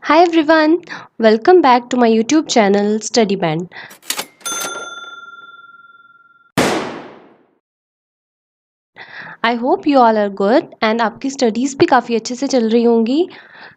Hi everyone, welcome back to my YouTube channel Study Band. I hope you all are good and आपकी studies भी काफ़ी अच्छे से चल रही होंगी.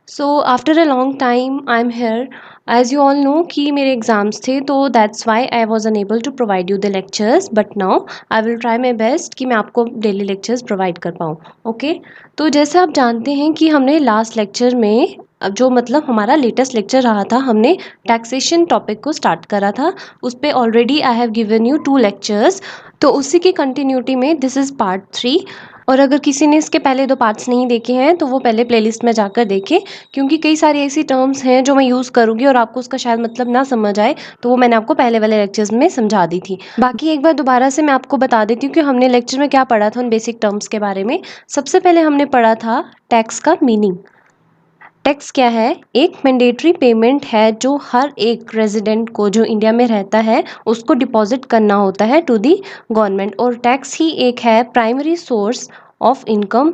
So after a long time I'm here. As you all know कि मेरे एग्ज़ाम्स थे तो that's why I was unable to provide you the lectures but now I will try my best कि मैं आपको daily lectures provide कर पाऊँ. Okay? तो जैसे आप जानते हैं कि हमने लास्ट लेक्चर में जो मतलब हमारा लेटेस्ट लेक्चर रहा था हमने टैक्सेशन टॉपिक को स्टार्ट करा था. उस पर already I have given you 2 lectures. तो उसी की कंटिन्यूटी में दिस इज़ पार्ट 3. और अगर किसी ने इसके पहले 2 पार्ट्स नहीं देखे हैं तो वो पहले प्लेलिस्ट में जाकर देखें, क्योंकि कई सारी ऐसी टर्म्स हैं जो मैं यूज़ करूँगी और आपको उसका शायद मतलब ना समझ आए, तो वो मैंने आपको पहले वाले लेक्चर्स में समझा दी थी. बाकी एक बार दोबारा से मैं आपको बता देती हूँ कि हमने लेक्चर में क्या पढ़ा था उन बेसिक टर्म्स के बारे में. सबसे पहले हमने पढ़ा था टैक्स का मीनिंग. टैक्स क्या है? एक मैंडेटरी पेमेंट है जो हर एक रेजिडेंट को जो इंडिया में रहता है उसको डिपॉजिट करना होता है टू दी गवर्नमेंट. और टैक्स ही एक है primary source of income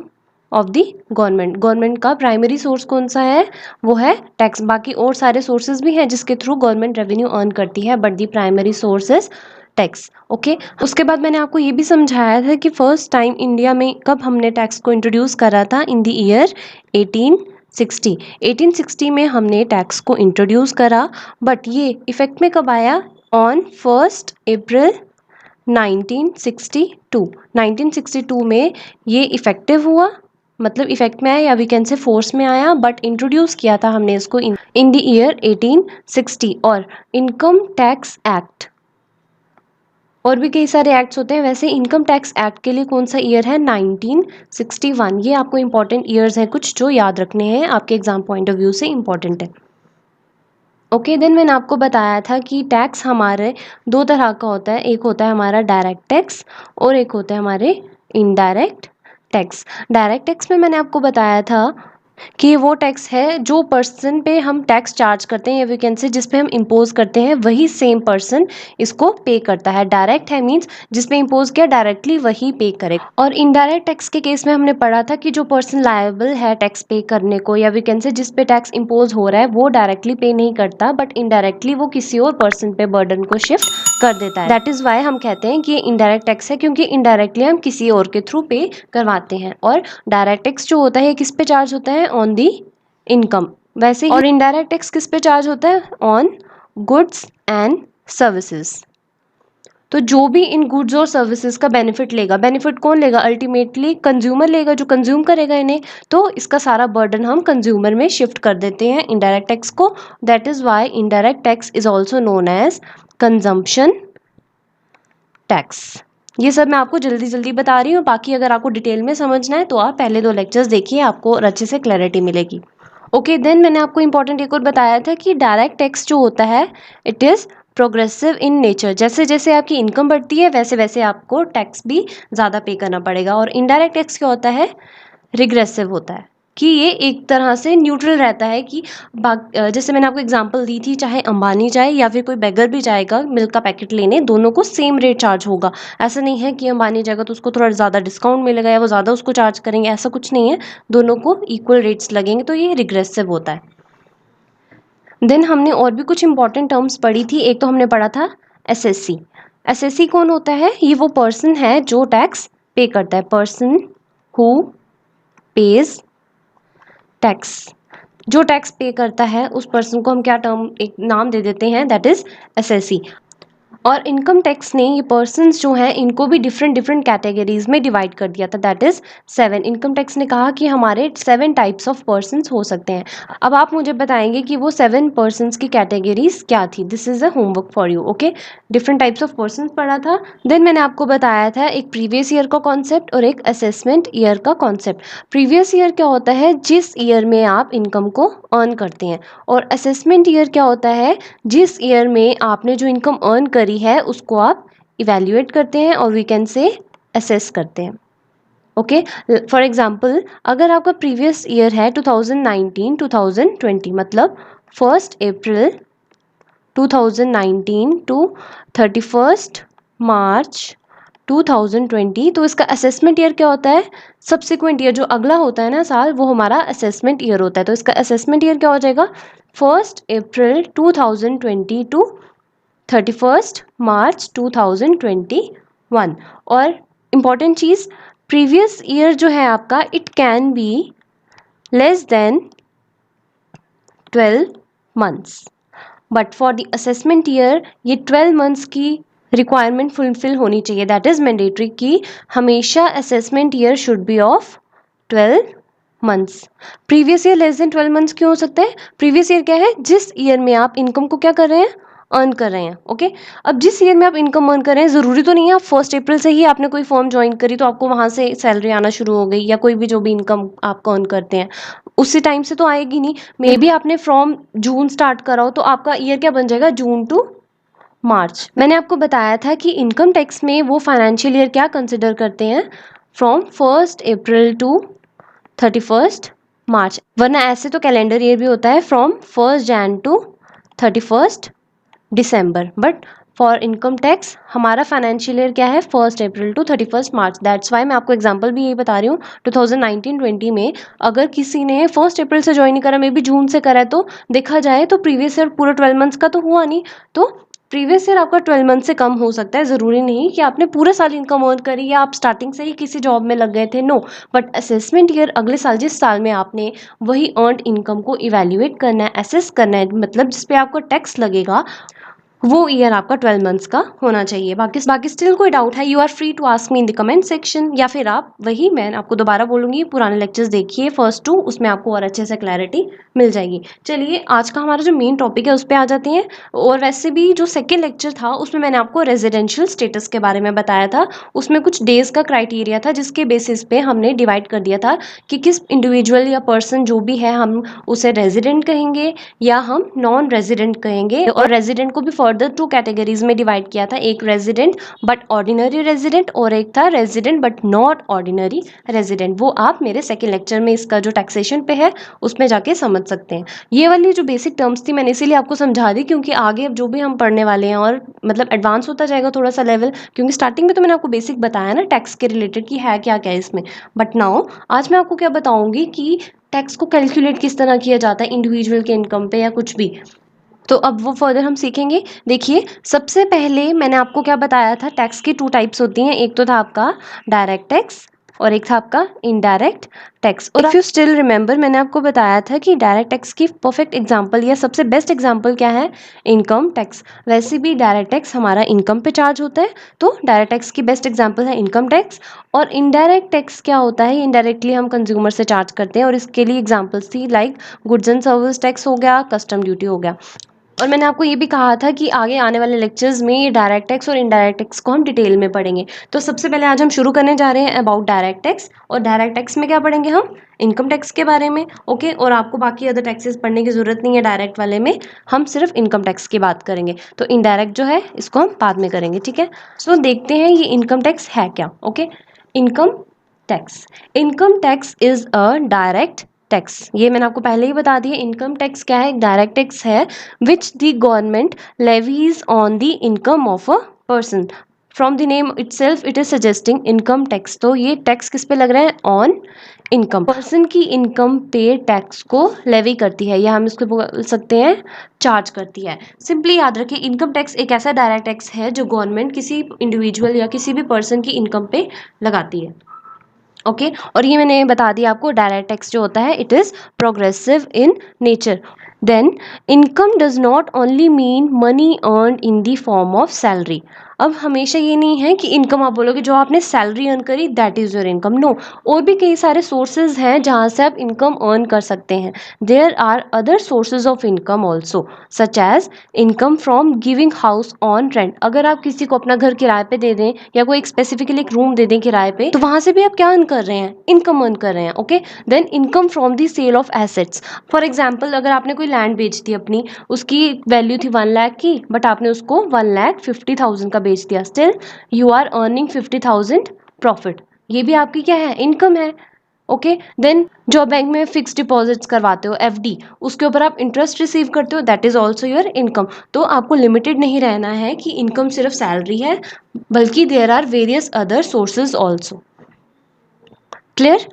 of the government. Government का प्राइमरी सोर्स कौन सा है? वो है टैक्स. बाकी और सारे सोर्सेज भी हैं जिसके थ्रू गवर्नमेंट रेवेन्यू अर्न करती है, but the primary source is tax. Okay. उसके बाद मैंने आपको ये भी समझाया था कि फर्स्ट टाइम इंडिया में कब हमने टैक्स को इंट्रोड्यूस करा था. इन द ईयर 1860 में हमने टैक्स को इंट्रोड्यूस करा. बट ये इफ़ेक्ट में कब आया? ऑन 1 अप्रैल 1962 में ये इफ़ेक्टिव हुआ, मतलब इफ़ेक्ट में आया या वी कैन से फोर्स में आया. बट इंट्रोड्यूस किया था हमने इसको इन द ईयर 1860. और इनकम टैक्स एक्ट और भी कई सारे एक्ट्स होते हैं. वैसे इनकम टैक्स एक्ट के लिए कौन सा ईयर है? 1961. ये आपको इंपॉर्टेंट ईयर्स हैं कुछ जो याद रखने हैं, आपके एग्जाम पॉइंट ऑफ व्यू से इंपॉर्टेंट है. ओके. देन मैंने आपको बताया था कि टैक्स हमारे 2 तरह का होता है. एक होता है हमारा डायरेक्ट टैक्स और एक होता है हमारे इनडायरेक्ट टैक्स. डायरेक्ट टैक्स में मैंने आपको बताया था कि वो टैक्स है जो पर्सन पे हम टैक्स चार्ज करते हैं या वी कैन से जिस पे हम इम्पोज करते हैं वही सेम पर्सन इसको पे करता है. डायरेक्ट है मीन्स जिस पे इम्पोज किया डायरेक्टली वही पे करे. और इनडायरेक्ट टैक्स के केस में हमने पढ़ा था कि जो पर्सन लायबल है टैक्स पे करने को या वी कैन से जिस पे टैक्स इम्पोज हो रहा है वो डायरेक्टली पे नहीं करता, बट इनडायरेक्टली वो किसी और पर्सन पे बर्डन को शिफ्ट कर देता है. दैट इज़ वाई हम कहते हैं कि ये इनडायरेक्ट टैक्स है, क्योंकि इनडायरेक्टली हम किसी और के थ्रू पे करवाते हैं. और डायरेक्ट टैक्स जो होता है किस पे चार्ज होता है? On the income. वैसे ही और इनडायरेक्ट टैक्स किस पे चार्ज होता है? On goods and services. तो जो भी इन गुड्स और सर्विसेज का बेनिफिट लेगा, बेनिफिट कौन लेगा? अल्टीमेटली कंज्यूमर लेगा, जो कंज्यूम करेगा इन्हें. तो इसका सारा बर्डन हम कंज्यूमर में शिफ्ट कर देते हैं इनडायरेक्ट टैक्स को. That is why indirect tax is also known as consumption tax. ये सब मैं आपको जल्दी जल्दी बता रही हूँ. बाकी अगर आपको डिटेल में समझना है तो आप पहले 2 लेक्चर्स देखिए, आपको और अच्छे से क्लैरिटी मिलेगी. ओके. देन मैंने आपको इंपॉर्टेंट एक और बताया था कि डायरेक्ट टैक्स जो होता है it is progressive in nature. जैसे जैसे आपकी इनकम बढ़ती है वैसे वैसे आपको टैक्स भी ज़्यादा पे करना पड़ेगा. और इनडायरेक्ट टैक्स क्या होता है? रिग्रेसिव होता है, कि ये एक तरह से न्यूट्रल रहता है कि जैसे मैंने आपको एग्जांपल दी थी, चाहे अंबानी जाए या फिर कोई बेगर भी जाएगा मिल्क का पैकेट लेने, दोनों को सेम रेट चार्ज होगा. ऐसा नहीं है कि अंबानी जाएगा तो उसको थोड़ा ज़्यादा डिस्काउंट मिलेगा या वो ज़्यादा उसको चार्ज करेंगे, ऐसा कुछ नहीं है. दोनों को इक्वल रेट्स लगेंगे. तो ये रिग्रेसिव होता है. देन हमने और भी कुछ इंपॉर्टेंट टर्म्स पढ़ी थी. एक तो हमने पढ़ा था एसएससी. एसएससी कौन होता है? ये वो पर्सन है जो टैक्स पे करता है. Person who page tax. जो टैक्स पे करता है उस पर्सन को हम क्या टर्म एक नाम दे देते हैं? That is SSC. और इनकम टैक्स ने ये पर्सन्स जो हैं इनको भी डिफरेंट डिफरेंट कैटेगरीज में डिवाइड कर दिया था. That is 7. इनकम टैक्स ने कहा कि हमारे 7 टाइप्स ऑफ पर्सन्स हो सकते हैं. अब आप मुझे बताएंगे कि वो 7 पर्सन्स की कैटेगरीज क्या थी. This is a homework for you. Okay. Different types of persons पढ़ा था. देन मैंने आपको बताया था एक प्रीवियस ईयर का कॉन्सेप्ट और एक असेसमेंट ईयर का कॉन्सेप्ट. प्रीवियस ईयर क्या होता है? जिस ईयर में आप इनकम को अर्न करते हैं. और असेसमेंट ईयर क्या होता है? जिस ईयर में आपने जो इनकम अर्न करी है उसको आप इवेल्युएट करते हैं और वी कैन से असेस करते हैं. ओके. फॉर एग्जांपल अगर आपका प्रीवियस ईयर है 2019-2020, मतलब 1 अप्रैल 2019 टू 31 मार्च 2020, तो इसका असेसमेंट ईयर क्या होता है? सब्सिक्वेंट ईयर जो अगला होता है ना साल, वो हमारा असेसमेंट ईयर होता है. तो इसका असेसमेंट ईयर क्या हो जाएगा? 1st April 2020 to 31st March 2021। और इम्पॉर्टेंट चीज़, प्रीवियस ईयर जो है आपका, it can be less than 12 months, but for the assessment year ये 12 months की रिक्वायरमेंट फुलफिल होनी चाहिए। दैट इज मैंडेटरी कि हमेशा assessment year should be of 12 months। Previous year less than 12 months क्यों हो सकता है? प्रीवियस ईयर क्या है? जिस ईयर में आप इनकम को क्या कर रहे हैं, अर्न कर रहे हैं। ओके, अब जिस ईयर में आप इनकम अर्न कर रहे हैं, ज़रूरी तो नहीं है आप 1st अप्रैल से ही आपने कोई फॉर्म ज्वाइन करी तो आपको वहाँ से सैलरी आना शुरू हो गई, या कोई भी जो भी इनकम आप अर्न करते हैं उसी टाइम से तो आएगी नहीं। मे बी आपने फ्रॉम जून स्टार्ट करा हो तो आपका ईयर क्या बन जाएगा, जून टू मार्च। मैंने आपको बताया था कि इनकम टैक्स में वो फाइनेंशियल ईयर क्या कंसिडर करते हैं, from 1st April to 31st मार्च, वरना ऐसे तो कैलेंडर ईयर भी होता है from 1st Jan to 31st December. But for income tax हमारा फाइनेंशियल ईयर क्या है, 1st April to 31st March. That's why मैं आपको एग्जांपल भी यही बता रही हूँ। 2019-20 में अगर किसी ने 1st अप्रैल से ज्वाइन नहीं करा, मे बी जून से करा है, तो देखा जाए तो प्रीवियस ईयर पूरा 12 मंथ्स का तो हुआ नहीं, तो प्रीवियस ईयर आपका 12 मंथ से कम हो सकता है। ज़रूरी नहीं कि आपने पूरे साल इनकम अर्न करी या आप स्टार्टिंग से ही किसी जॉब में लग गए थे, नो। बट असेसमेंट ईयर अगले साल, जिस साल में आपने वही अर्नड इनकम को इवेल्युएट करना है, असेस करना है, मतलब जिस पे आपको टैक्स लगेगा, वो ईयर आपका 12 मंथ्स का होना चाहिए। बाकी स्टिल कोई डाउट है, you are free to ask me in the comment section, या फिर आप वही, मैं आपको दोबारा बोलूँगी, पुराने लेक्चर्स देखिए 1st 2, उसमें आपको और अच्छे से क्लैरिटी मिल जाएगी। चलिए आज का हमारा जो मेन टॉपिक है उस पर आ जाते हैं। और वैसे भी जो सेकेंड लेक्चर था उसमें मैंने आपको रेजिडेंशियल स्टेटस के बारे में बताया था। उसमें कुछ डेज का क्राइटेरिया था जिसके बेसिस पे हमने डिवाइड कर दिया था कि किस इंडिविजुअल या पर्सन जो भी है हम उसे रेजिडेंट कहेंगे या हम नॉन रेजिडेंट कहेंगे। और रेजिडेंट को भी फर्दर 2 कैटेगरीज में डिवाइड किया था, एक रेजिडेंट बट ऑर्डिनरी रेजिडेंट और एक था resident but not ordinary resident. वो आप मेरे सेकेंड लेक्चर में इसका जो टैक्सेशन पे है उसमें जाके समझ सकते हैं। ये वाली जो बेसिक टर्म्स थी मैंने इसीलिए आपको समझा दी क्योंकि आगे अब जो भी हम पढ़ने वाले हैं और मतलब एडवांस होता जाएगा थोड़ा सा लेवल, क्योंकि स्टार्टिंग में तो मैंने आपको बेसिक बताया ना टैक्स के रिलेटेड कि है क्या क्या है इसमें। बट नाउ आज मैं आपको क्या बताऊंगी कि टैक्स को कैलकुलेट किस तरह किया जाता है इंडिविजुअल के इनकम पे या कुछ भी, तो अब वो फर्दर हम सीखेंगे। देखिए सबसे पहले मैंने आपको क्या बताया था, टैक्स की 2 टाइप्स होती हैं, एक तो था आपका डायरेक्ट टैक्स और एक था आपका इनडायरेक्ट टैक्स। और इफ यू स्टिल रिमेंबर मैंने आपको बताया था कि डायरेक्ट टैक्स की परफेक्ट एग्जांपल या सबसे बेस्ट एग्जांपल क्या है, इनकम टैक्स। वैसे भी डायरेक्ट टैक्स हमारा इनकम पे चार्ज होता है, तो डायरेक्ट टैक्स की बेस्ट एग्जांपल है इनकम टैक्स। और इनडायरेक्ट टैक्स क्या होता है, इनडायरेक्टली हम कंज्यूमर से चार्ज करते हैं, और इसके लिए एग्जाम्पल्स थी like goods and service tax हो गया, कस्टम ड्यूटी हो गया। और मैंने आपको ये भी कहा था कि आगे आने वाले लेक्चर्स में ये डायरेक्ट टैक्स और इनडायरेक्ट टैक्स को हम डिटेल में पढ़ेंगे। तो सबसे पहले आज हम शुरू करने जा रहे हैं अबाउट डायरेक्ट टैक्स। और डायरेक्ट टैक्स में क्या पढ़ेंगे हम, इनकम टैक्स के बारे में। ओके, और आपको बाकी अदर टैक्सेस पढ़ने की जरूरत नहीं है डायरेक्ट वाले में, हम सिर्फ इनकम टैक्स की बात करेंगे। तो इनडायरेक्ट जो है इसको हम बाद में करेंगे, ठीक है। सो देखते हैं ये इनकम टैक्स है क्या। Okay, income tax, income tax is a direct tax. ये मैंने आपको पहले ही बता दिया, इनकम टैक्स क्या है, एक डायरेक्ट टैक्स है which the government levies on the income of a person. From the name itself it is suggesting income tax. तो ये टैक्स किस पे लग रहा है, ऑन इनकम। पर्सन की इनकम पे टैक्स को लेवी करती है, या हम इसको बोल सकते हैं चार्ज करती है। सिंपली याद रखिए इनकम टैक्स एक ऐसा डायरेक्ट टैक्स है जो गवर्नमेंट किसी इंडिविजुअल या किसी भी पर्सन की इनकम पे लगाती है। ओके, और ये मैंने बता दिया आपको, डायरेक्ट टैक्स जो होता है it is progressive in nature. Then income does not only mean money earn in the form of salary. अब हमेशा ये नहीं है कि इनकम आप बोलोगे जो आपने सैलरी अर्न करी that is your income, no. और भी कई सारे सोर्सेज हैं जहाँ से आप इनकम अर्न कर सकते हैं। There are other sources of income also, such as income from giving house on rent. अगर आप किसी को अपना घर किराए पे दे दें या कोई एक स्पेसिफिकली एक रूम दे दें किराए पे, तो वहां से भी आप क्या अर्न कर रहे हैं, इनकम अर्न कर रहे हैं। Okay, then income from the sale of assets. For example अगर आपने कोई लैंड बेच दी अपनी, उसकी वैल्यू थी 1 लाख की, बट आपने उसको 1,50,000 का बेच दिया, still you are earning 50,000 profit. ये भी आपकी क्या है, इनकम है। ओके, देन जो बैंक में फिक्स डिपॉजिट्स करवाते हो एफडी, उसके ऊपर आप इंटरेस्ट रिसीव करते हो, that is also your income. तो आपको लिमिटेड नहीं रहना है कि इनकम सिर्फ सैलरी है, बल्कि there are various other sources also. Clear?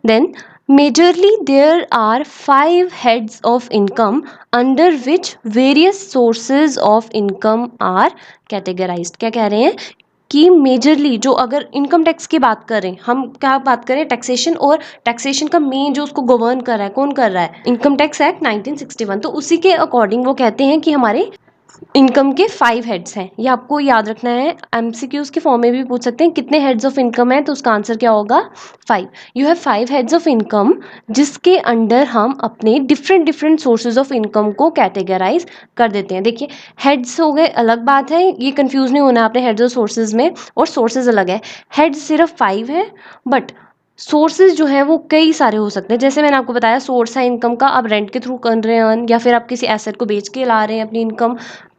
Then Majorly, there are 5 heads of income under which various sources of income are categorized. क्या कह रहे हैं कि मेजरली जो अगर इनकम टैक्स की बात करें, हम क्या बात करें, टैक्सेशन, और टैक्सेशन का मेन जो उसको गवर्न कर रहा है, कौन कर रहा है, इनकम टैक्स एक्ट 1961। तो उसी के अकॉर्डिंग वो कहते हैं कि हमारे इनकम के 5 हेड्स हैं। ये आपको याद रखना है, एमसीक्यूज के फॉर्म में भी पूछ सकते हैं कितने हेड्स ऑफ इनकम है, तो उसका आंसर क्या होगा, 5। You have 5 heads of income जिसके अंडर हम अपने different different sources of income को कैटेगराइज कर देते हैं। देखिए, हेड्स हो गए अलग बात है, ये कंफ्यूज नहीं होना आपने हेड्स और सोर्सेज में, और सोर्सेज अलग है। हेड्स सिर्फ 5 है, बट सोर्सेज जो है वो कई सारे हो सकते हैं। जैसे मैंने आपको बताया, सोर्स है इनकम का, आप रेंट के थ्रू कर रहे हैं या फिर आप किसी एसेट को बेच के ला रहे हैं अपनी इनकम,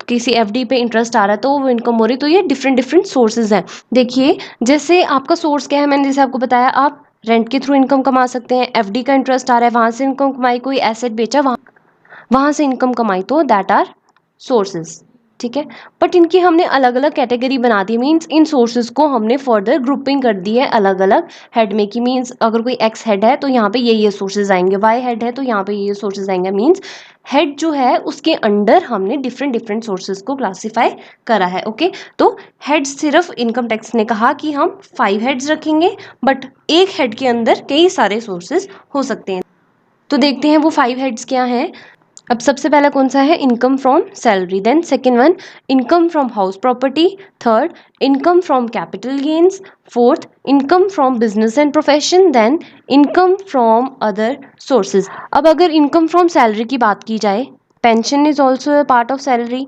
किसी एफडी पे इंटरेस्ट आ रहा है तो वो इनकम हो रही है। तो ये डिफरेंट डिफरेंट सोर्सेज हैं। देखिए, जैसे आपका सोर्स क्या है, मैंने जैसे आपको बताया, आप रेंट के थ्रू इनकम कमा सकते हैं, एफडी का इंटरेस्ट आ रहा है वहां से इनकम कमाई, कोई एसेट बेचा वहां से इनकम कमाई, तो दैट आर सोर्सेज। ठीक है, बट इनकी हमने अलग अलग कैटेगरी बना दी, मीन्स इन सोर्सेज को हमने फर्दर ग्रुपिंग कर दी है अलग अलग हेड में, कि मीन्स अगर कोई एक्स हेड है तो यहाँ पे ये सोर्सेज आएंगे, वाई हेड है तो यहाँ पे ये सोर्सेज आएंगे। मीन्स हेड जो है उसके अंडर हमने डिफरेंट डिफरेंट सोर्सेज को क्लासीफाई करा है। ओके, तो हेड सिर्फ इनकम टैक्स ने कहा कि हम 5 हेड्स रखेंगे, बट एक हेड के अंदर कई सारे सोर्सेज हो सकते हैं। तो देखते हैं वो 5 हेड्स क्या हैं। अब सबसे पहला कौन सा है, income from salary, then second one income from house property, third income from capital gains, fourth income from business and profession, then income from other sources. अब अगर इनकम फ्रॉम सैलरी की बात की जाए, pension is also a part of salary,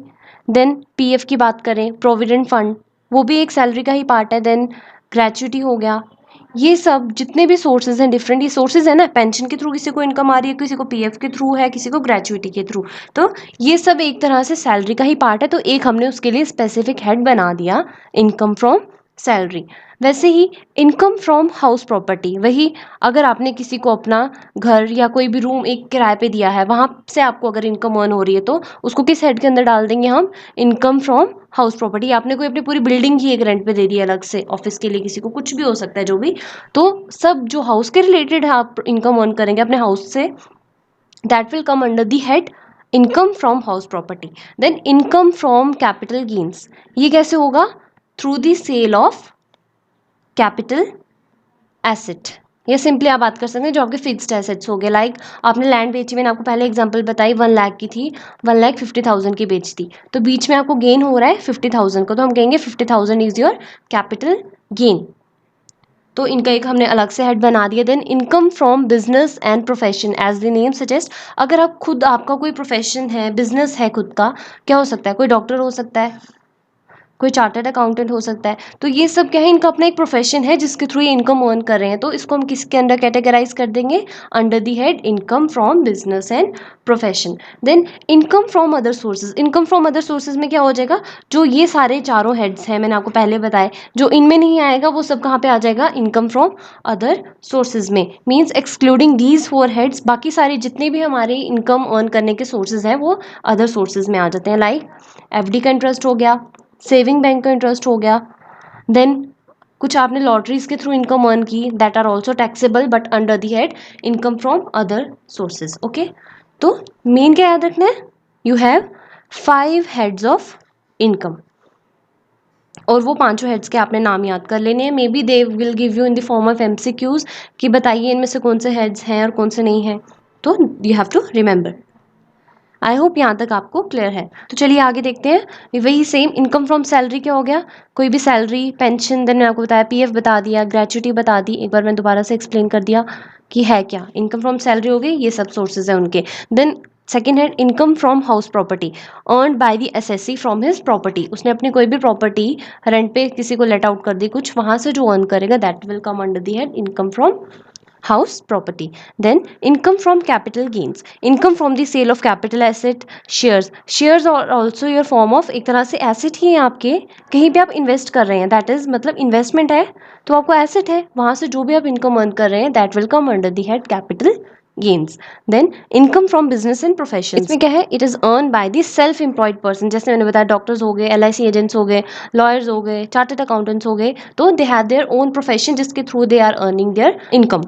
then PF की बात करें, provident fund, वो भी एक सैलरी का ही पार्ट है, देन ग्रेचुइटी हो गया। ये सब जितने भी सोर्सेज हैं, डिफरेंट ये सोर्सेज है ना, पेंशन के थ्रू किसी को इनकम आ रही है, किसी को पीएफ के थ्रू है, किसी को ग्रेचुइटी के थ्रू, तो ये सब एक तरह से सैलरी का ही पार्ट है। तो एक हमने उसके लिए स्पेसिफिक हेड बना दिया, इनकम फ्रॉम सैलरी। वैसे ही इनकम फ्रॉम हाउस प्रॉपर्टी, वही अगर आपने किसी को अपना घर या कोई भी रूम एक किराए पे दिया है, वहां से आपको अगर इनकम अर्न हो रही है तो उसको किस हेड के अंदर डाल देंगे हम, इनकम फ्रॉम हाउस प्रॉपर्टी। आपने कोई अपनी पूरी बिल्डिंग ही एक रेंट पे दे दी अलग से, ऑफिस के लिए, किसी को कुछ भी हो सकता है जो भी, तो सब जो हाउस के रिलेटेड है आप इनकम अर्न करेंगे अपने हाउस से, that will come under the head income from house property. Then income from capital gains, ये कैसे होगा, through the sale of capital asset, या सिंपली आप बात कर सकते हैं जो आपके फिक्स्ड एसेट्स हो गए। लाइक आपने लैंड बेची, मैंने आपको पहले एग्जांपल बताई, 1 लाख की थी, 1,50,000 की बेच दी, तो बीच में आपको गेन हो रहा है 50,000 का, तो हम कहेंगे 50,000 इज योर कैपिटल गेन। तो इनका एक हमने अलग से हेड बना दिया। Then income from business and profession, as the name suggest, अगर आप खुद, आपका कोई प्रोफेशन है, बिजनेस है खुद का, क्या हो सकता है, कोई डॉक्टर हो सकता है, कोई चार्टर्ड अकाउंटेंट हो सकता है, तो ये सब क्या है, इनका अपना एक प्रोफेशन है जिसके थ्रू ये इनकम अर्न कर रहे हैं, तो इसको हम किसके अंडर कैटेगराइज कर देंगे, under the head income from business and profession. Then income from other sources, income from other sources में क्या हो जाएगा, जो ये सारे चारों हेड्स हैं मैंने आपको पहले बताए, जो इनमें नहीं आएगा वो सब कहाँ पे आ जाएगा, इनकम फ्रॉम अदर सोर्सेज में। मीन्स एक्सक्लूडिंग दीज 4 हेड्स, बाकी सारे जितने भी हमारे इनकम अर्न करने के सोर्सेज हैं वो अदर सोर्सेज में आ जाते हैं। लाइक एफडी का इंटरेस्ट हो गया, सेविंग बैंक का इंटरेस्ट हो गया, देन कुछ आपने लॉटरीज के थ्रू इनकम अर्न की, that are also taxable but under the head income from other sources. Okay, तो मेन क्या याद रखना है, you have 5 heads of income, और वो पांचों हेड्स के आपने नाम याद कर लेने हैं। May be they will give you in the form of MCQs कि बताइए इनमें से कौन से हेड्स हैं और कौन से नहीं हैं, तो you have to remember. I hope यहाँ तक आपको क्लियर है। तो चलिए आगे देखते हैं। वही सेम इनकम फ्रॉम सैलरी क्या हो गया, कोई भी सैलरी, पेंशन, देन मैंने आपको बताया पीएफ बता दिया, ग्रेचुइटी बता दी, एक बार मैं दोबारा से एक्सप्लेन कर दिया कि है क्या, इनकम फ्रॉम सैलरी हो गई, ये सब सोर्सेज हैं उनके। देन सेकेंड है income from house property, earn by the assessee from his property, उसने अपनी कोई भी प्रॉपर्टी रेंट पे किसी को लेट आउट कर दी कुछ, वहां से जो अर्न करेगा that will come under the head income from house property. Then income from capital gains, income from the sale of capital asset, shares are also your form of, एक तरह से asset ही है आपके, कहीं पे आप invest कर रहे हैं, that is मतलब investment है तो आपको asset है, वहां से जो भी आप income earn कर रहे हैं that will come under the head capital gains. Then income from business and professions, इसमें क्या है, it is earned by the self employed person, जैसे मैंने बताया डॉक्टर्स हो गए, LIC एजेंट्स हो गए, लॉयर्स हो गए, चार्टर्ड अकाउंटेंट्स हो गए, तो they have their own profession जिसके through they are earning their income.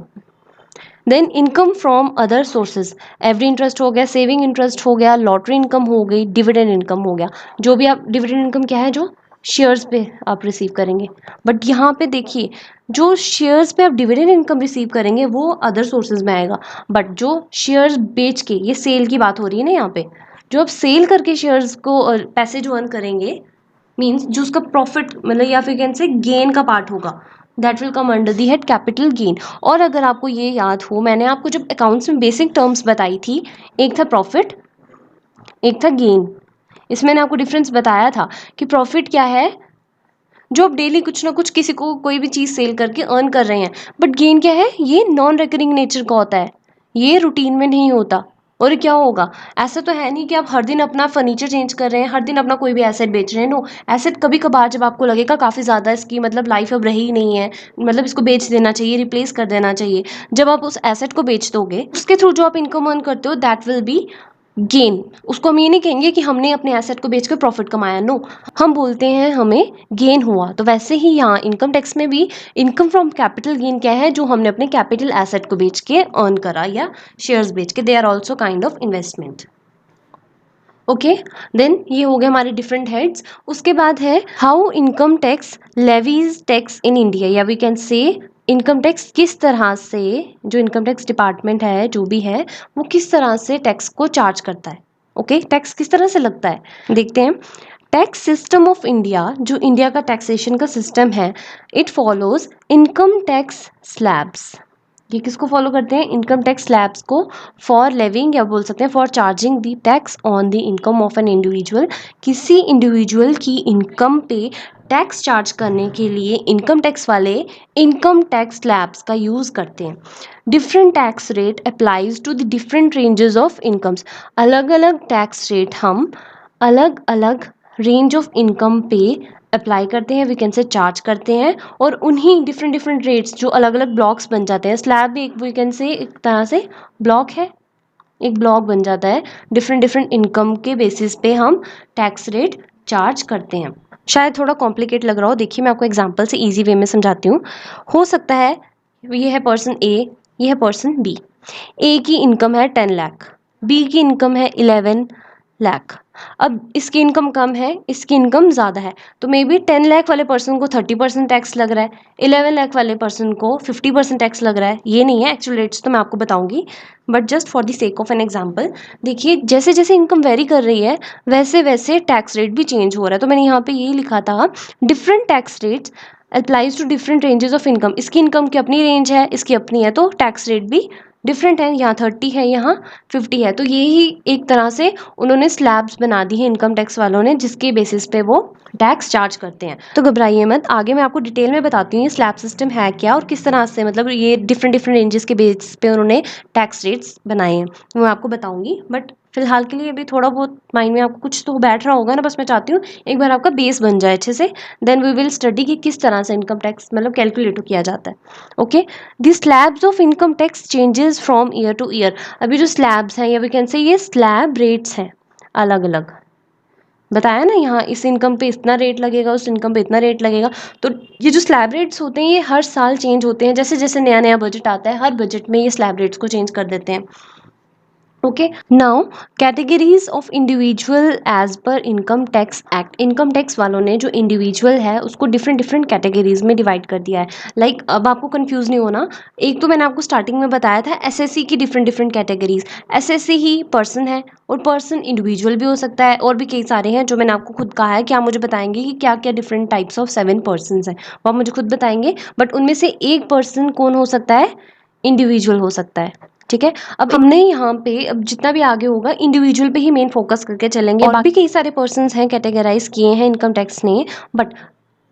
Then income from other sources, every interest हो गया, सेविंग इंटरेस्ट हो गया, लॉटरी इनकम हो गई, डिविडेंड इनकम हो गया। जो भी आप डिविडेंड इनकम क्या है, जो शेयर्स पे आप रिसीव करेंगे। बट यहाँ पे देखिए, जो शेयर्स पे आप डिविडेंड इनकम रिसीव करेंगे वो अदर सोर्सेज में आएगा, बट जो शेयर्स बेच के, ये सेल की बात हो रही है ना यहाँ पे, जो आप सेल करके शेयर्स को पैसे जो अर्न करेंगे, मीन्स जो उसका प्रॉफिट मतलब या फिर कैन से गेन का पार्ट होगा, that will come under the head capital gain. और अगर आपको ये याद हो, मैंने आपको जब अकाउंट्स में बेसिक टर्म्स बताई थी, एक था प्रॉफिट, एक था गेन। इसमें मैंने आपको डिफरेंस बताया था कि प्रॉफिट क्या है, जो आप डेली कुछ ना कुछ किसी को कोई भी चीज़ सेल करके अर्न कर रहे हैं। बट गेन क्या है, ये नॉन रिकरिंग नेचर का होता है, ये रूटीन में नहीं होता। और क्या होगा, ऐसा तो है नहीं कि आप हर दिन अपना फर्नीचर चेंज कर रहे हैं, हर दिन अपना कोई भी एसेट बेच रहे हैं। नो, एसेट कभी कभार जब आपको लगेगा काफ़ी ज़्यादा इसकी मतलब लाइफ अब रही ही नहीं है, मतलब इसको बेच देना चाहिए, रिप्लेस कर देना चाहिए, जब आप उस एसेट को बेच दोगे, उसके थ्रू जो आप इनकम अर्न करते हो, दैट विल बी गेन। उसको हम ये नहीं कहेंगे कि हमने अपने एसेट को बेचकर प्रॉफिट कमाया, नो, हम बोलते हैं हमें गेन हुआ। तो वैसे ही यहाँ इनकम टैक्स में भी इनकम फ्रॉम कैपिटल गेन क्या है, जो हमने अपने कैपिटल एसेट को बेच के अर्न करा या शेयर्स बेच के, they are also kind of investment. Okay, then ये हो गए हमारे डिफरेंट हेड्स। उसके बाद है how income tax levies tax in India, या we can say income tax किस तरह से, जो इनकम टैक्स डिपार्टमेंट है जो भी है, वो किस तरह से टैक्स को चार्ज करता है। ओके, टैक्स किस तरह से लगता है देखते हैं। टैक्स सिस्टम ऑफ इंडिया, जो इंडिया का टैक्सेशन का सिस्टम है, it follows income tax slabs. ये किसको फॉलो करते हैं, इनकम टैक्स स्लैब्स को, फॉर लेविंग, या बोल सकते हैं for charging the tax on the income of an individual. किसी इंडिविजुअल की इनकम पे टैक्स चार्ज करने के लिए इनकम टैक्स वाले इनकम टैक्स स्लैब्स का यूज़ करते हैं। Different tax rate applies to the different ranges of incomes. अलग अलग टैक्स रेट हम अलग अलग रेंज ऑफ इनकम पे अप्लाई करते हैं, वी कैन से चार्ज करते हैं। और उन्हीं डिफरेंट डिफरेंट रेट्स जो अलग अलग ब्लॉक्स बन जाते हैं, स्लैब भी एक वी कैन से एक तरह से ब्लॉक है, एक ब्लॉक बन जाता है। डिफरेंट डिफरेंट इनकम के बेसिस पे हम टैक्स रेट चार्ज करते हैं। शायद थोड़ा कॉम्प्लिकेट लग रहा हो, देखिए मैं आपको एग्जांपल से इजी वे में समझाती हूँ। हो सकता है ये है पर्सन ए, ये है पर्सन बी। ए की इनकम है 10 लाख, बी की इनकम है 11 लाख। अब इसकी इनकम कम है, इसकी इनकम ज़्यादा है, तो मे बी 10 लाख वाले पर्सन को 30% टैक्स लग रहा है, 11 लाख वाले पर्सन को 50% टैक्स लग रहा है। ये नहीं है एक्चुअल रेट्स, तो मैं आपको बताऊंगी, but just for the sake of an example. देखिए जैसे जैसे इनकम वेरी कर रही है, वैसे वैसे टैक्स रेट भी चेंज हो रहा है। तो मैंने यहाँ पे यही लिखा था, different tax rates applies to different ranges of income. इसकी इनकम की अपनी रेंज है, इसकी अपनी है, तो टैक्स रेट भी डिफरेंट है, यहाँ 30 है, यहाँ 50 है। तो यही एक तरह से उन्होंने स्लैब्स बना दी है इनकम टैक्स वालों ने, जिसके बेसिस पे वो टैक्स चार्ज करते हैं। तो घबराइए मत, आगे मैं आपको डिटेल में बताती हूँ ये स्लैब सिस्टम है क्या और किस तरह से मतलब ये डिफरेंट डिफरेंट रेंजेस के बेसिस पे उन्होंने टैक्स रेट्स बनाए हैं, वो मैं आपको बताऊंगी। बट फिलहाल के लिए अभी थोड़ा बहुत माइंड में आपको कुछ तो बैठ रहा होगा ना, बस मैं चाहती हूँ एक बार आपका बेस बन जाए अच्छे से, देन वी विल स्टडी कि किस तरह से इनकम टैक्स मतलब कैलकुलेट किया जाता है। Okay, the slabs of income tax changes from year two year. अभी जो स्लैब्स हैं, या वी कैन से ये स्लैब रेट्स हैं, अलग अलग बताया ना, यहाँ इस इनकम पे इतना रेट लगेगा, उस इनकम पे इतना रेट लगेगा। तो ये जो स्लैब रेट्स होते हैं, ये हर साल चेंज होते हैं, जैसे जैसे नया नया बजट आता है, हर बजट में ये स्लैब रेट्स को चेंज कर देते हैं। Okay, now categories of individual as per income tax act. Income tax वालों ने जो इंडिविजुअल है उसको डिफरेंट डिफरेंट कैटेगरीज में डिवाइड कर दिया है। लाइक अब आपको कंफ्यूज नहीं होना, एक तो मैंने आपको स्टार्टिंग में बताया था एसएससी की डिफरेंट डिफरेंट कैटेगरीज। एसएससी ही पर्सन है, और पर्सन इंडिविजुअल भी हो सकता है, और भी कई सारे हैं जो मैंने आपको खुद कहा है कि आप मुझे बताएंगे कि क्या क्या डिफरेंट टाइप्स ऑफ 7 पर्सन हैं, वो आप मुझे खुद बताएंगे। बट उनमें से एक पर्सन कौन हो सकता है, इंडिविजुअल हो सकता है। ठीक है, अब हमने यहाँ पे अब जितना भी आगे होगा इंडिविजुअल पे ही मेन फोकस करके चलेंगे। और भी कई सारे पर्सन्स हैं कैटेगराइज किए हैं इनकम टैक्स ने, बट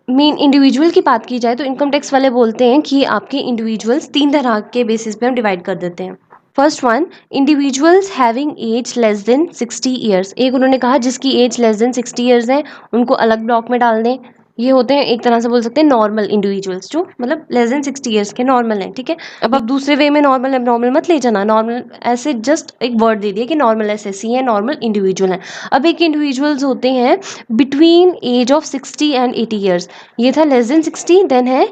मेन इंडिविजुअल की बात की जाए तो इनकम टैक्स वाले बोलते हैं कि आपके इंडिविजुअल्स 3 तरह के बेसिस पे हम डिवाइड कर देते हैं। First one, individuals having age less than 60 years. एक उन्होंने कहा जिसकी एज लेस देन 60 ईयर्स है उनको अलग ब्लॉक में डाल दें। ये होते हैं एक तरह से बोल सकते हैं नॉर्मल इंडिविजुअल्स, जो मतलब लेस देन 60 ईयर्स के नॉर्मल हैं। ठीक है, अब आप दूसरे वे में नॉर्मल एबनॉर्मल मत ले जाना, नॉर्मल ऐसे जस्ट एक वर्ड दे दिया कि नॉर्मल एसएससी है, नॉर्मल इंडिविजुअल है। अब एक इंडिविजुअल्स होते हैं between age of 60 and 80 years. ये था लेस देन 60, देन है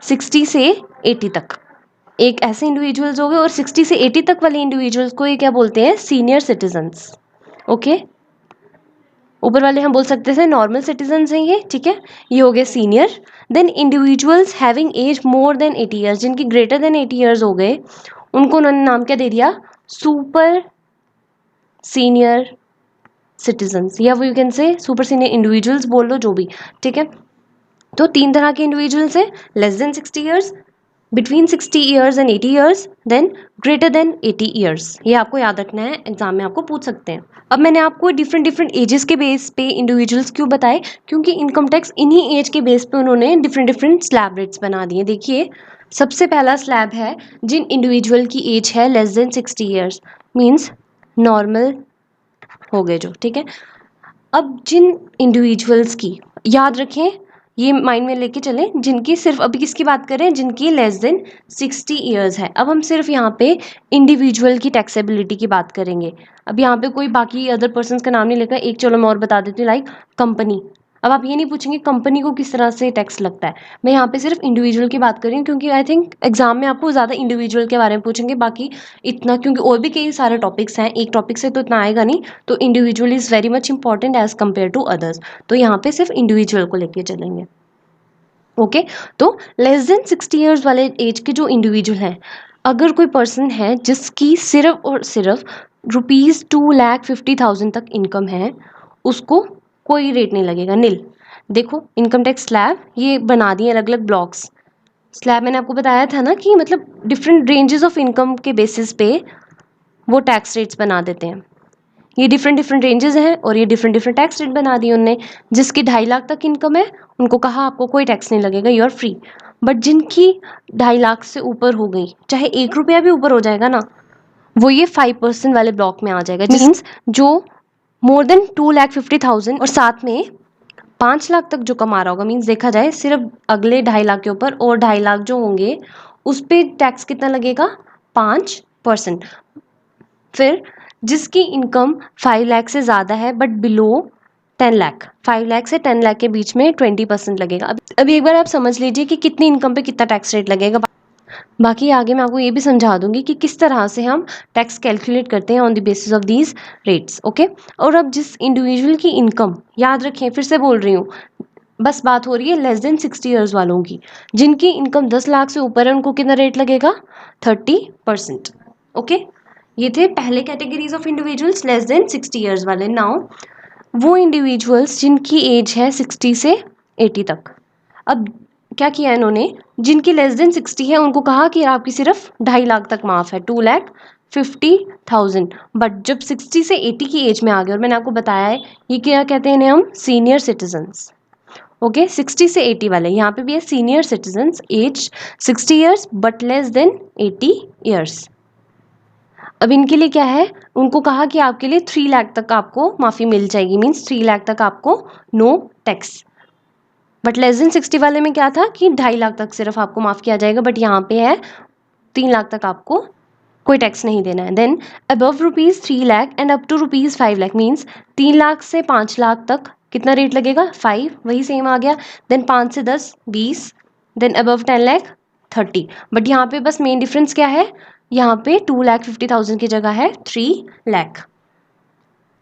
60 से 80 तक एक ऐसे इंडिविजुअल्स हो गए, और 60 से 80 तक वाले इंडिविजुअल्स को ये क्या बोलते हैं, सीनियर सिटीजन्स। ओके, ऊपर वाले हम बोल सकते थे नॉर्मल सिटीजन्स हैं ये, ठीक है, ये हो गए senior. Then individuals having age more than 80 years, जिनकी ग्रेटर देन 80 ईयर्स हो गए, उनको उन्होंने नाम क्या दे दिया, सुपर सीनियर सिटीजन्स, या वो you can say super senior individuals बोल लो, जो भी, ठीक है। तो 3 तरह के इंडिविजुअल्स हैं, less than 60 years, between 60 years and 80 years, then greater than 80 years. ये आपको याद रखना है, एग्जाम में आपको पूछ सकते हैं। अब मैंने आपको डिफरेंट डिफरेंट एजेस के बेस पे इंडिविजुअल्स क्यों बताए, क्योंकि इनकम टैक्स इन्हीं एज के बेस पे उन्होंने डिफरेंट डिफरेंट स्लैब रेट्स बना दिए। देखिए, सबसे पहला स्लैब है जिन इंडिविजुअल की एज है less than 60 years, means normal हो गए जो, ठीक है। अब जिन इंडिविजुअल्स की, याद रखें, ये माइंड में लेके चलें, जिनकी सिर्फ, अभी किसकी बात करें, जिनकी लेस देन 60 ईयर्स है। अब हम सिर्फ यहाँ पे इंडिविजुअल की टैक्सेबिलिटी की बात करेंगे। अब यहाँ पे कोई बाकी अदर पर्सन का नाम नहीं लिखा, एक चलो मैं और बता देती हूँ, लाइक कंपनी। अब आप ये नहीं पूछेंगे कंपनी को किस तरह से टैक्स लगता है, मैं यहाँ पे सिर्फ इंडिविजुअल की बात कर रही हूँ, क्योंकि आई थिंक एग्जाम में आपको ज़्यादा इंडिविजुअल के बारे में पूछेंगे, बाकी इतना, क्योंकि और भी कई सारे टॉपिक्स हैं, एक टॉपिक से तो इतना आएगा नहीं, तो individual is very much important as compare to others. तो यहाँ पे सिर्फ इंडिविजुअल को लेके चलेंगे। ओके, तो लेस देन 60 ईयर्स वाले एज के जो इंडिविजुअल हैं, अगर कोई पर्सन है जिसकी सिर्फ और सिर्फ ₹2,50,000 तक इनकम है, उसको कोई रेट नहीं लगेगा, नील। देखो, इनकम टैक्स स्लैब ये बना दिए अलग अलग ब्लॉक्स। स्लैब मैंने आपको बताया था ना कि मतलब डिफरेंट रेंजेस ऑफ इनकम के बेसिस पे वो टैक्स रेट्स बना देते हैं। ये डिफरेंट डिफरेंट रेंजेस हैं और ये डिफरेंट डिफरेंट टैक्स रेट बना दिए उनने। जिसकी 2.5 लाख तक इनकम है, उनको कहा आपको कोई टैक्स नहीं लगेगा, यू आर फ्री। बट जिनकी 2.5 लाख से ऊपर हो गई, चाहे 1 रुपया भी ऊपर हो जाएगा ना, वो ये 5% वाले ब्लॉक में आ जाएगा। मीन्स जो मोर देन 2,50,000 और साथ में 5 लाख तक जो कमा रहा होगा, मीन्स देखा जाए सिर्फ अगले 2.5 लाख के ऊपर, और 2.5 लाख जो होंगे उस पर टैक्स कितना लगेगा, 5%। फिर जिसकी इनकम 5 लाख से ज़्यादा है बट बिलो 10 लाख, 5 लाख से 10 लाख के बीच में 20% लगेगा। अभी एक बार आप समझ लीजिए कि कितनी इनकम पे कितना टैक्स रेट लगेगा। बाकी आगे मैं आपको ये भी समझा दूंगी कि किस तरह से हम टैक्स कैलकुलेट करते हैं on the basis of these rates. Okay, और अब जिस इंडिविजुअल की इनकम, याद रखें फिर से बोल रही हूँ, बस बात हो रही है लेस देन 60 ईयर्स वालों की, जिनकी इनकम 10 लाख से ऊपर है, उनको कितना रेट लगेगा, 30%। ओके, ये थे पहले categories of individuals, less than 60 years वाले। नाउ वो इंडिविजुअल्स जिनकी एज है 60 से 80 तक। अब क्या किया इन्होंने, जिनकी लेस देन 60 है उनको कहा कि आपकी सिर्फ 2.5 लाख तक माफ है, 2,50,000। बट जब 60 से 80 की एज में आ गए, और मैंने आपको बताया है ये क्या कहते हैं, इन्हें हम सीनियर सिटीजन्स। ओके, 60 से 80 वाले, यहाँ पे भी है senior citizens, as 60 years but less than 80 years. अब इनके लिए क्या है, उनको कहा कि आपके लिए 3 लाख तक आपको माफ़ी मिल जाएगी, मीन्स 3 लाख तक आपको no tax. But less than 60 वाले में क्या था कि 2.5 लाख तक सिर्फ आपको माफ़ किया जाएगा, बट यहाँ पे है 3 लाख तक आपको कोई टैक्स नहीं देना है। Then above ₹3 lakh and up to ₹5 lakh, means 3 lakh से 5 लाख तक कितना रेट लगेगा, 5, वही सेम आ गया। देन 5 से 10 20, देन अबव 10 लाख 30। बट यहाँ पे बस मेन डिफरेंस क्या है, यहाँ पे 2,50,000 की जगह है 3 लाख।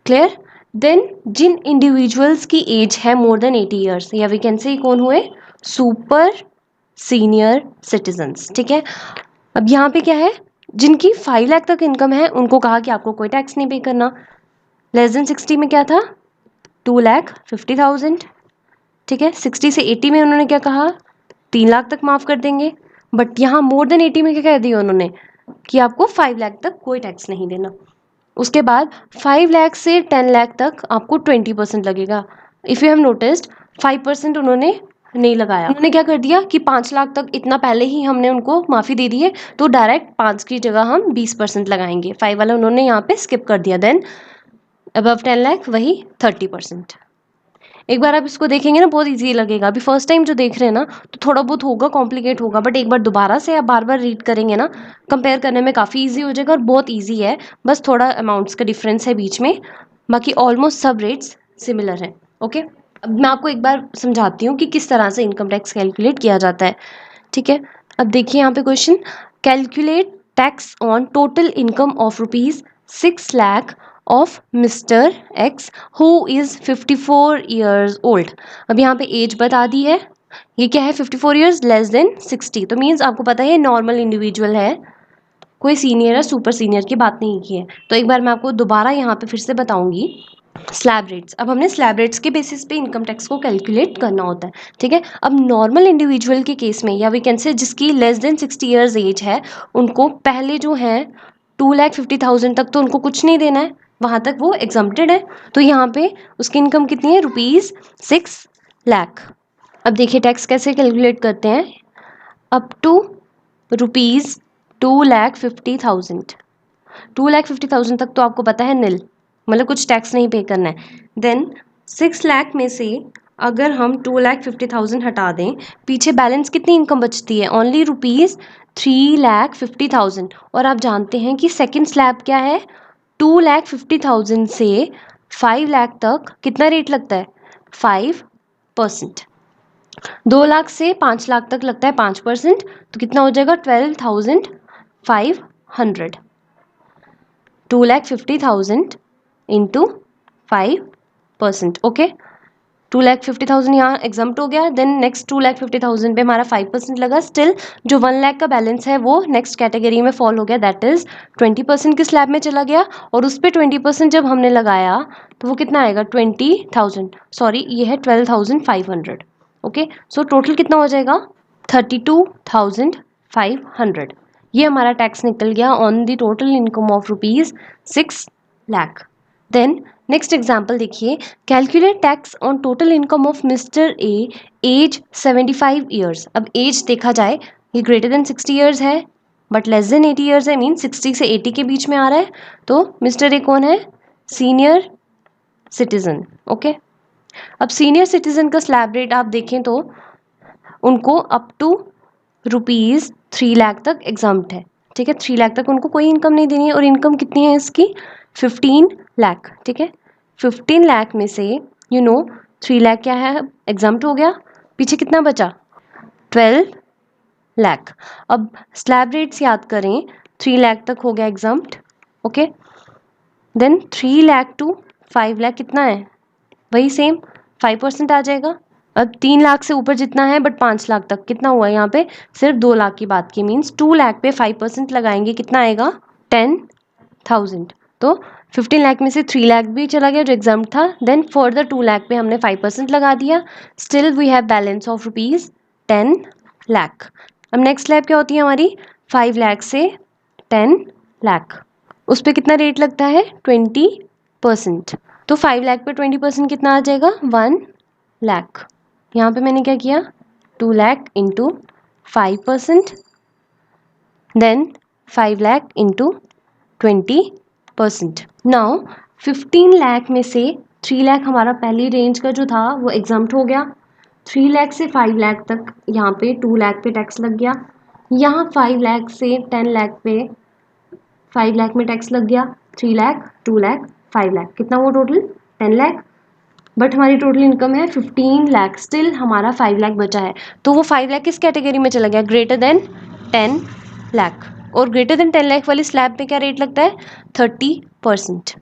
क्लियर। देन जिन इंडिविजुअल्स की एज है मोर देन 80 ईयर्स, या वी कैन से कौन हुए, सुपर सीनियर सिटीजन्स, ठीक है। अब यहाँ पे क्या है, जिनकी 5 लाख तक इनकम है उनको कहा कि आपको कोई टैक्स नहीं पे करना। लेस देन 60 में क्या था, 2,50,000, ठीक है। 60 से 80 में उन्होंने क्या कहा, 3 लाख तक माफ़ कर देंगे। बट यहाँ मोर देन 80 में क्या कह दिया उन्होंने, कि आपको 5 लाख तक कोई टैक्स नहीं देना। उसके बाद 5 लाख से 10 लाख तक आपको 20% लगेगा। इफ़ यू हैव नोटिस्ड, 5% उन्होंने नहीं लगाया, उन्होंने क्या कर दिया कि 5 लाख तक इतना पहले ही हमने उनको माफ़ी दे दी है, तो डायरेक्ट 5 की जगह हम 20% लगाएंगे। 5 वाला उन्होंने यहाँ पे स्किप कर दिया। देन अबव 10 लाख वही 30%। एक बार आप इसको देखेंगे ना, बहुत इजी लगेगा। अभी फर्स्ट टाइम जो देख रहे हैं ना, तो थोड़ा बहुत होगा, कॉम्प्लिकेट होगा, बट एक बार दोबारा से आप बार बार रीड करेंगे ना, कंपेयर करने में काफ़ी इजी हो जाएगा, और बहुत इजी है। बस थोड़ा अमाउंट्स का डिफरेंस है बीच में, बाकी ऑलमोस्ट सब रेट्स सिमिलर हैं। ओके, अब मैं आपको एक बार समझाती हूँ कि किस तरह से इनकम टैक्स कैलकुलेट किया जाता है, ठीक है। अब देखिए यहाँ पे question, calculate tax on total income of ₹6 lakh of mister x who is 54 years old. अब यहाँ पे एज बता दी है, ये क्या है 54 ईयर्स लेस देन 60, तो मीन्स आपको पता है ये नॉर्मल इंडिविजुअल है, कोई सीनियर या सुपर सीनियर की बात नहीं की है। तो एक बार मैं आपको दोबारा यहाँ पे फिर से बताऊंगी स्लैब रेट्स। अब हमने स्लैब रेट्स के बेसिस पे इनकम टैक्स को कैलकुलेट करना होता है, ठीक है। अब नॉर्मल इंडिविजुअल के केस में, या वी कैन से जिसकी लेस देन 60 ईयर्स एज है, उनको पहले जो है 2,50,000 तक तो उनको कुछ नहीं देना है, वहाँ तक वो एग्जम्प्टेड है। तो यहाँ पे उसकी इनकम कितनी है, ₹6 लाख। अब देखिए टैक्स कैसे कैलकुलेट करते हैं, अप टू ₹2,50,000। 2,50,000 तक तो आपको पता है निल, मतलब कुछ टैक्स नहीं पे करना है। देन 6 लाख में से अगर हम 2,50,000 हटा दें, पीछे बैलेंस कितनी इनकम बचती है, ओनली ₹3,50,000। और आप जानते हैं कि सेकंड स्लैब क्या है, 2,50,000 से 5 लाख तक कितना रेट लगता है, 5%। 2 लाख से 5 लाख तक लगता है 5%, तो कितना हो जाएगा 12,500। 2,50,000 इंटू 5%, ओके। 2,50,000 यहाँ एग्जाम्प्ट हो गया। देन नेक्स्ट 2,50,000 पे हमारा 5% लगा, स्टिल जो 1 लाख का बैलेंस है वो नेक्स्ट कैटेगरी में फॉल हो गया, दैट इज 20% के स्लैब में चला गया। और उस पर 20% जब हमने लगाया तो वो कितना आएगा, 20,000, सॉरी ये है 12,500, ओके। सो टोटल कितना हो जाएगा, 32,500। ये हमारा टैक्स निकल गया on the total income of ₹6 lakh. Then next example देखिए, calculate tax on total income of mister A as 75 years. अब एज देखा जाए, ये ग्रेटर देन 60 ईयर्स है बट लेस देन 80 ईयर्स है, मीन 60 से 80 के बीच में आ रहा है। तो मिस्टर ए कौन है, सीनियर सिटीजन, ओके। अब सीनियर सिटीजन का स्लैब रेट आप देखें तो उनको अप टू ₹3 लाख तक एग्जाम्प्ट है, ठीक है। 3 लाख तक उनको कोई इनकम नहीं देनी है, और इनकम कितनी है इसकी, 15 लाख, ठीक है। 15 लाख में से 3 लाख क्या है, एग्जाम्प्ट हो गया, पीछे कितना बचा, 12 लाख। अब स्लैब रेट्स याद करें, 3 लाख तक हो गया exempt, okay. Then 3 lakh to 5 lakh कितना है, वही सेम 5% आ जाएगा। अब 3 लाख से ऊपर जितना है बट 5 लाख तक कितना हुआ, यहाँ पे सिर्फ 2 लाख की बात की, मीन्स 2 लाख पे 5% लगाएंगे, कितना आएगा, 10,000। तो 15 लाख में से 3 लाख भी चला गया जो एग्जाम था, देन फर्दर 2 लाख पे हमने 5% लगा दिया, still we have balance of ₹10 lakh. अब नेक्स्ट स्लैब क्या होती है हमारी, 5 लाख से 10 लाख, उस पर कितना रेट लगता है, 20%। तो 5 लाख पे 20% कितना आ जाएगा, 1 लाख। यहाँ पे मैंने क्या किया, 2 lakh into 5%, then 5 lakh into 20%। Now 15 lakh में से 3 लाख हमारा पहली रेंज का जो था वो एग्जाम्प्ट हो गया। 3 लाख से 5 लाख तक यहाँ पे 2 लाख पे टैक्स लग गया। यहाँ 5 लाख से 10 लाख पे 5 लाख में टैक्स लग गया। 3 लाख, 2 लाख, 5 लाख, कितना वो टोटल 10 लाख। बट हमारी टोटल इनकम है 15 लाख, स्टिल हमारा 5 लाख बचा है। तो वो 5 लाख किस कैटेगरी में चला गया, ग्रेटर देन 10 लाख। और ग्रेटर देन 10 लाख वाली स्लैब पे क्या रेट लगता है, 30%।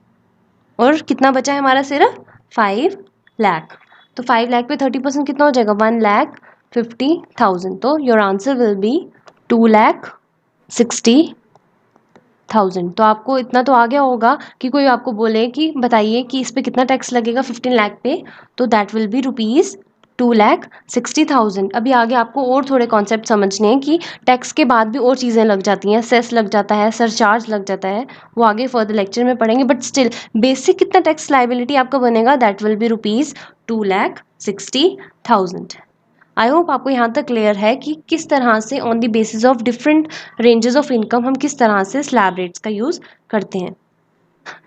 और कितना बचा है हमारा, सिर्फ 5 लाख। तो 5 लाख पे 30% कितना हो जाएगा, 1,50,000। तो योर आंसर विल बी 2,60,000। तो आपको इतना तो आ गया होगा कि कोई आपको बोले कि बताइए कि इस पे कितना टैक्स लगेगा 15 लाख पे, तो दैट विल बी ₹2,60,000। अभी आगे आपको और थोड़े कॉन्सेप्ट समझने हैं कि टैक्स के बाद भी और चीज़ें लग जाती हैं, सेस लग जाता है, सरचार्ज लग जाता है, वो आगे फर्दर लेक्चर में पढ़ेंगे। बट स्टिल बेसिक कितना टैक्स लाइबिलिटी आपका बनेगा, that will be ₹2,60,000। I hope आपको यहाँ तक क्लियर है कि किस तरह से on the basis of different ranges of income हम किस तरह से स्लैब रेट्स का यूज़ करते हैं।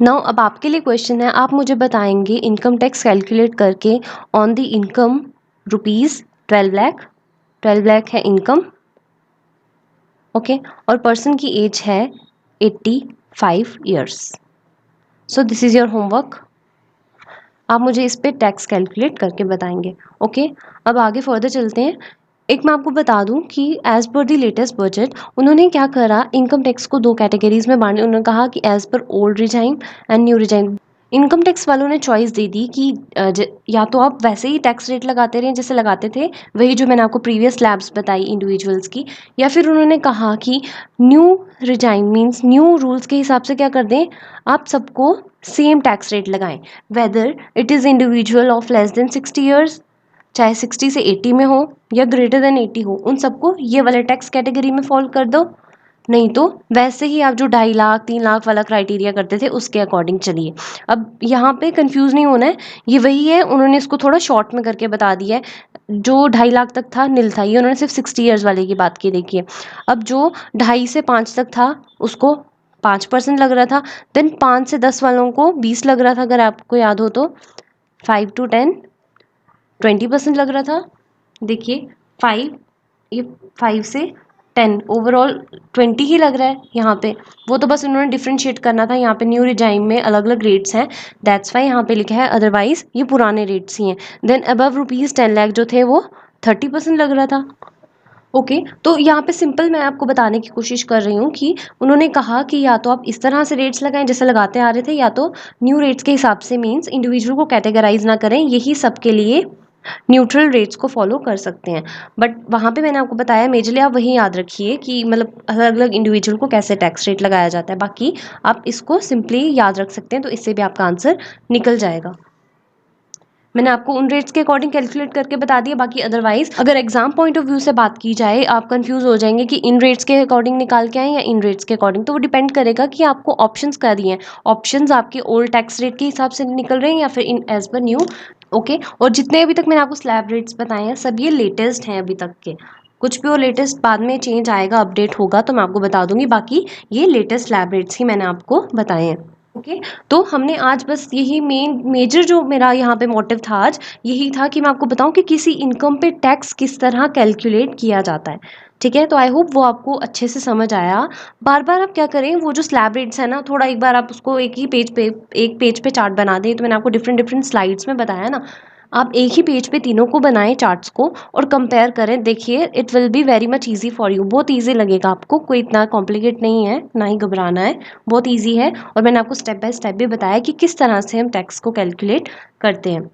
नाउ अब आपके लिए क्वेश्चन है, आप मुझे बताएंगे इनकम टैक्स कैलकुलेट करके on the income ₹12 lakh. 12 lakh है इनकम, ओके, और पर्सन की एज है 85 years. So this is your homework, आप मुझे इस पे टैक्स कैलकुलेट करके बताएंगे, ओके। अब आगे फर्दर चलते हैं। एक मैं आपको बता दूं कि एज पर द लेटेस्ट बजट उन्होंने क्या करा, इनकम टैक्स को 2 कैटेगरीज में बांटे। उन्होंने कहा कि as per old regime and new regime. Income tax वालों ने चॉइस दे दी कि या तो आप वैसे ही टैक्स रेट लगाते रहें जैसे लगाते थे, वही जो मैंने आपको प्रीवियस स्लैब्स बताई इंडिविजुअल्स की, या फिर उन्होंने कहा कि new regime means new rules के हिसाब से क्या कर दें, आप सबको सेम टैक्स रेट लगाएं, whether it is individual of less than 60 years, चाहे 60 से 80 में हो या ग्रेटर देन 80 हो, उन सबको ये वाले टैक्स कैटेगरी में फॉलो कर दो। नहीं तो वैसे ही आप जो 2.5 लाख 3 लाख वाला क्राइटेरिया करते थे उसके अकॉर्डिंग चलिए। अब यहाँ पे कंफ्यूज नहीं होना है, ये वही है, उन्होंने इसको थोड़ा शॉर्ट में करके बता दिया है। जो 2.5 लाख तक था नील था, ये उन्होंने सिर्फ 60 ईयर्स वाले की बात की। देखिए अब जो 2.5 से 5 तक था उसको 5% लग रहा था, देन 5 से 10 वालों को 20 लग रहा था, अगर आपको याद हो तो 5 to 10 20% लग रहा था। देखिए 5, ये 5 से 10 ओवरऑल 20 ही लग रहा है यहाँ पे। वो तो बस उन्होंने डिफ्रेंशिएट करना था, यहाँ पे न्यू रिजाइम में अलग अलग रेट्स हैं, दैट्स वाई यहाँ पे लिखा है, अदरवाइज ये पुराने रेट्स ही हैं। देन अबव ₹10 लाख जो थे वो 30% लग रहा था। ओके तो यहाँ पे सिंपल मैं आपको बताने की कोशिश कर रही हूँ कि उन्होंने कहा कि या तो आप इस तरह से रेट्स लगाएं जैसे लगाते आ रहे थे, या तो न्यू रेट्स के हिसाब से, मीन्स इंडिविजुअल को कैटेगराइज ना करें, यही सबके लिए न्यूट्रल रेट्स को फॉलो कर सकते हैं। बट वहाँ पे मैंने आपको बताया मेजरली आप वही याद रखिए कि मतलब अलग अलग इंडिविजुअल को कैसे टैक्स रेट लगाया जाता है, बाकी आप इसको सिंपली याद रख सकते हैं, तो इससे भी आपका आंसर निकल जाएगा। मैंने आपको उन रेट्स के अकॉर्डिंग कैलकुलेट करके बता दिया, बाकी अदरवाइज अगर एग्जाम पॉइंट ऑफ व्यू से बात की जाए आप कंफ्यूज हो जाएंगे कि इन रेट्स के अकॉर्डिंग निकाल के आए या इन रेट्स के अकॉर्डिंग, तो वो डिपेंड करेगा कि आपको ऑप्शंस क्या दिए हैं। ऑप्शंस आपके ओल्ड टैक्स रेट के हिसाब से निकल रहे हैं या फिर इन एज पर न्यू। ओके और जितने अभी तक मैंने आपको स्लैब रेट्स बताए हैं सब ये लेटेस्ट हैं अभी तक के, कुछ भी वो लेटेस्ट बाद में चेंज आएगा, अपडेट होगा तो मैं आपको बता दूंगी, बाकी ये लेटेस्ट स्लैब रेट्स ही मैंने आपको बताए हैं। ओके तो हमने आज बस यही मेजर जो मेरा यहाँ पे मोटिव था आज यही था कि मैं आपको बताऊं कि किसी इनकम पे टैक्स किस तरह कैलकुलेट किया जाता है। ठीक है तो आई होप वो आपको अच्छे से समझ आया। बार बार आप क्या करें, वो जो स्लैब रेट्स है ना, थोड़ा एक बार आप उसको एक पेज पे चार्ट बना दें, तो मैंने आपको डिफरेंट डिफरेंट स्लाइड्स में बताया ना, आप एक ही पेज पे तीनों को बनाएं चार्ट्स को और कंपेयर करें, देखिए it will be very much easy for you, बहुत ईजी लगेगा आपको, कोई इतना कॉम्प्लिकेट नहीं है, ना ही घबराना है, बहुत ईजी है। और मैंने आपको स्टेप बाय स्टेप भी बताया कि किस तरह से हम टैक्स को कैलकुलेट करते हैं,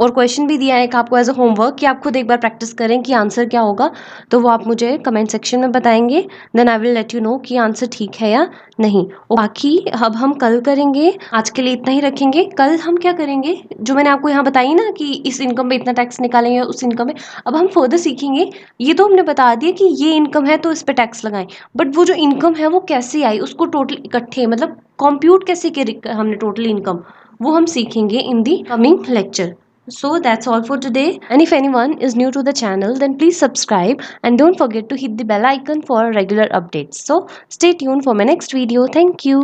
और क्वेश्चन भी दिया है एक आपको एज अ होमवर्क कि आप खुद एक बार प्रैक्टिस करें कि आंसर क्या होगा, तो वो आप मुझे कमेंट सेक्शन में बताएंगे, then I will let you know कि आंसर ठीक है या नहीं। और बाकी अब हम कल करेंगे, आज के लिए इतना ही रखेंगे। कल हम क्या करेंगे, जो मैंने आपको यहाँ बताई ना कि इस इनकम पे इतना टैक्स निकालेंगे, उस इनकम में अब हम फर्दर सीखेंगे। ये तो हमने बता दिया कि ये इनकम है तो इस पर टैक्स लगाएं, बट वो जो इनकम है वो कैसे आई, उसको टोटल इकट्ठे मतलब कॉम्प्यूट कैसे किया हमने टोटल इनकम, वो हम सीखेंगे in the coming lecture. So that's all for today, and if anyone is new to the channel then please subscribe and don't forget to hit the bell icon for regular updates. So stay tuned for my next video. Thank you.